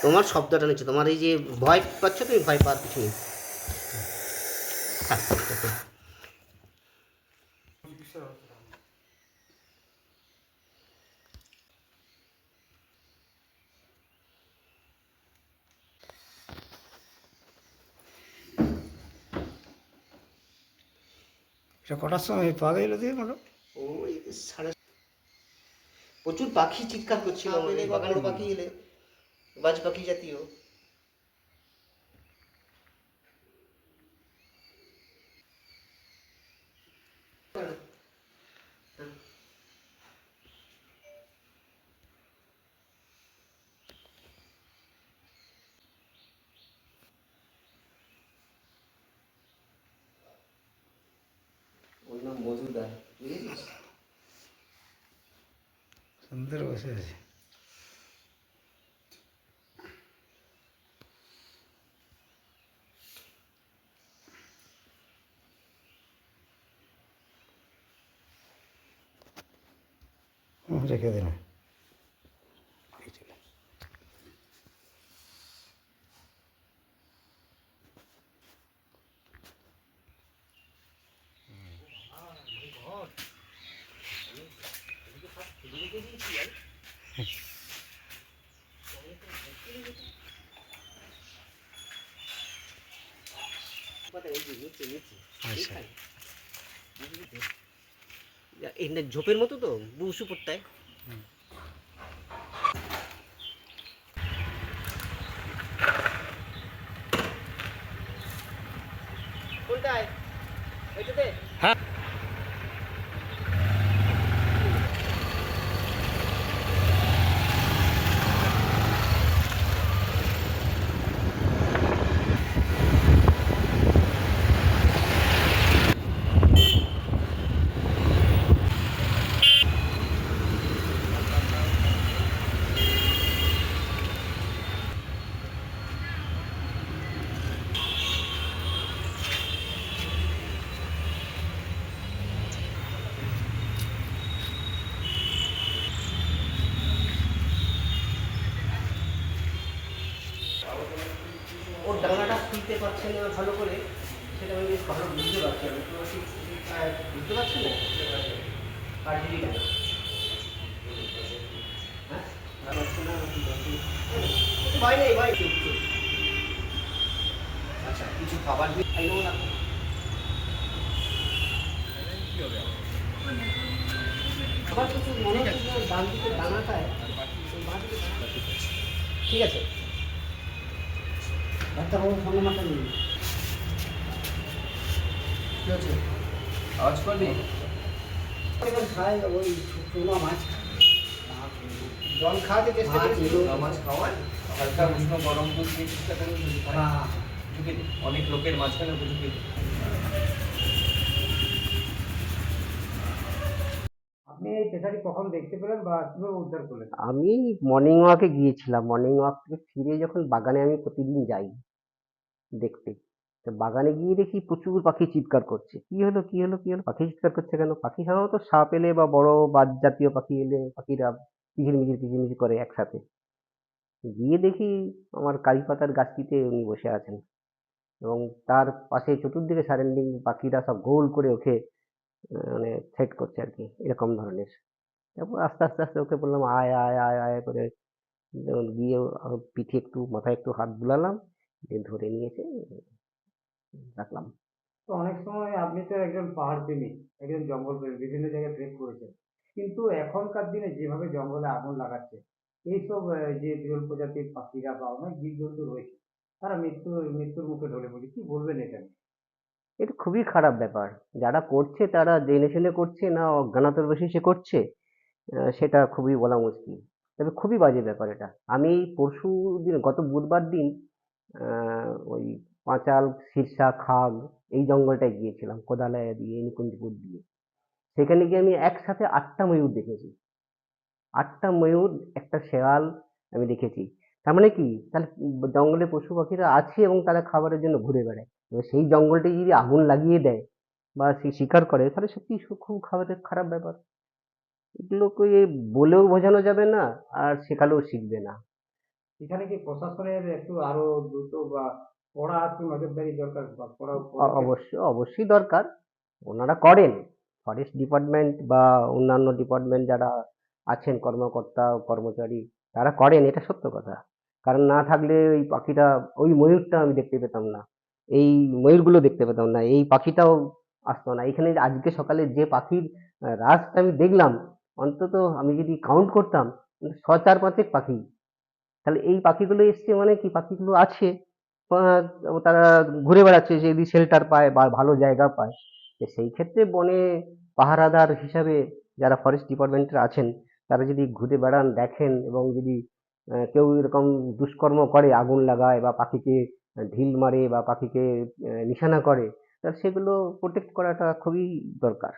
তোমার শব্দটা নিচ্ছে, তোমার এই যে ভয় পাচ্ছ, তুমি ভয় পাওয়ার কিছু নেই। এটা কটার সময় পাওয়া গেল দিয়ে বলো? ওই সাড়ে, প্রচুর পাখি চিৎকার করছিল, এলে বা বড় পাখি এলে, বাজ পাখি জাতীয়। ওর নাম মজুদার, বুঝেছিস? সুন্দর বসে আছে। রেখে দিলাম। আচ্ছা, এই ঝোপের মতো তো বুসু পড়তায়। কোনটায়? ওইটাতে? হ্যাঁ। ওর ডানাটা খুলতে পারছে না ভালো করে, সেটা আমি বেশ ভালো বুঝতে পারছি। আমি তো ঠিক বুঝতে পারছি না কাঠেরই ডানা। হ্যাঁ, পারছে না, ভয় নেই, ভয় চুপ চুপ। আচ্ছা, কিছু খাবার দিয়ে খাই নেবো না? খাবার কিছু মনে হচ্ছে যে ডান দিকে ডানাটায়, ঠিক আছে। ডাক্তারবাবুর সঙ্গে মাথা নিন। কি হচ্ছে? আওয়াজ করবি? খায় ওই চুনা মাছ, জল খাওয়াতে চেষ্টা করছি। চুনা মাছ খাওয়ায় হালকা উষ্ণ গরম দুধ দিয়ে চেষ্টা করে হ্যাঁ, ঢুকে দিই। অনেক লোকের মাঝখানে ওকে ঢুকে দিই। আপনি এই পেশাটি কখন দেখতে পেলেন বা কিভাবে উদ্ধার করলেন? আমি মর্নিং ওয়াকে গিয়েছিলাম। মর্নিং ওয়াক থেকে ফিরে যখন বাগানে আমি প্রতিদিন যাই দেখতে, তো বাগানে গিয়ে দেখি প্রচুর পাখি চিৎকার করছে। কি হলো, কি হলো, কি হলো, পাখি চিৎকার করছে কেন? পাখি সাধারণত সাপ এলে বা বড় বাজ জাতীয় পাখি এলে পাখিরা কিচিরমিচির কিচিরমিচির করে একসাথে। গিয়ে দেখি আমার কারি পাতার গাছটিতে উনি বসে আছেন, এবং তার পাশে চতুর্দিকে সারাউন্ডিং পাখিরা সব গোল করে ওকে মানে সেট করছে আর কি, এরকম ধরনের। তারপর আস্তে আস্তে আস্তে ওকে বললাম আয় আয় আয় আয় করে, যেমন গিয়ে ওর পিঠে একটু, মাথায় একটু হাত বুলালাম, দিয়ে ধরে নিয়ে এসে রাখলাম। তো অনেক সময় আপনি তো একজন পাহাড় প্রেমী, একজন জঙ্গল প্রেমী, বিভিন্ন জায়গায় ট্রেক করেছেন। কিন্তু এখনকার দিনে যেভাবে জঙ্গলে আগুন লাগাচ্ছে, এইসব যে বিরল প্রজাতির পাখিরা বা অনেক জীবজন্তু রয়েছে, তারা মৃত্যুর মুখে ঢলে পড়ছে। কি বলবেন এটা নিয়ে? এটা খুবই খারাপ ব্যাপার। যারা করছে তারা জেনে শুনে করছে না অজ্ঞানতার বশে সে করছে, সেটা খুবই বলা মুশকিল। তবে খুবই বাজে ব্যাপার এটা। আমি পরশু দিন, গত বুধবার দিন, ওই পাঁচাল, সিরসা, খাগ এই জঙ্গলটায় গিয়েছিলাম কোদালায়া দিয়ে, নিকুঞ্জপুর দিয়ে। সেখানে গিয়ে আমি একসাথে 8টা ময়ূর দেখেছি। 8টা ময়ূর, একটা শেয়াল আমি দেখেছি। তার মানে কি, তাহলে জঙ্গলে পশু পাখিরা আছে এবং তারা খাবারের জন্য ঘুরে বেড়ায়। এবার সেই জঙ্গলটি যদি আগুন লাগিয়ে দেয় বা সে শিকার করে, তাহলে সত্যি খুব খারাপ ব্যাপার। এগুলোকে বলেও বোঝানো যাবে না, আর শেখালেও শিখবে না। এখানে কি প্রশাসনের একটু আরো দ্রুত বা কড়া একটু নজরদারি দরকার বা কড়া পদক্ষেপ? অবশ্যই দরকার। ওনারা করেন, ফরেস্ট ডিপার্টমেন্ট বা অন্যান্য ডিপার্টমেন্ট যারা আছেন কর্মকর্তা কর্মচারী, তারা করেন, এটা সত্য কথা। কারণ না থাকলে ওই পাখিটা, ওই ময়ূরটা আমি দেখতে পেতাম না, এই ময়ূরগুলো দেখতে পেতাম না, এই পাখিটাও আসতো না এখানে। আজকে সকালে যে পাখির রাশটা আমি দেখলাম, অন্তত আমি যদি কাউন্ট করতাম, ছ চার পাঁচেক পাখি। তাহলে এই পাখিগুলো এসছে মানে কি, পাখিগুলো আছে, তারা ঘুরে বেড়াচ্ছে, যদি শেল্টার পায় বা ভালো জায়গা পায়। তো সেই ক্ষেত্রে বনে পাহারাদার হিসাবে যারা ফরেস্ট ডিপার্টমেন্টের আছেন, তারা যদি ঘুরে বেড়ান, দেখেন, এবং যদি কেউ এরকম দুষ্কর্ম করে, আগুন লাগায় বা পাখিকে ঢিল মারে বা পাখিকে নিশানা করে, তা সেগুলো প্রোটেক্ট করাটা খুবই দরকার।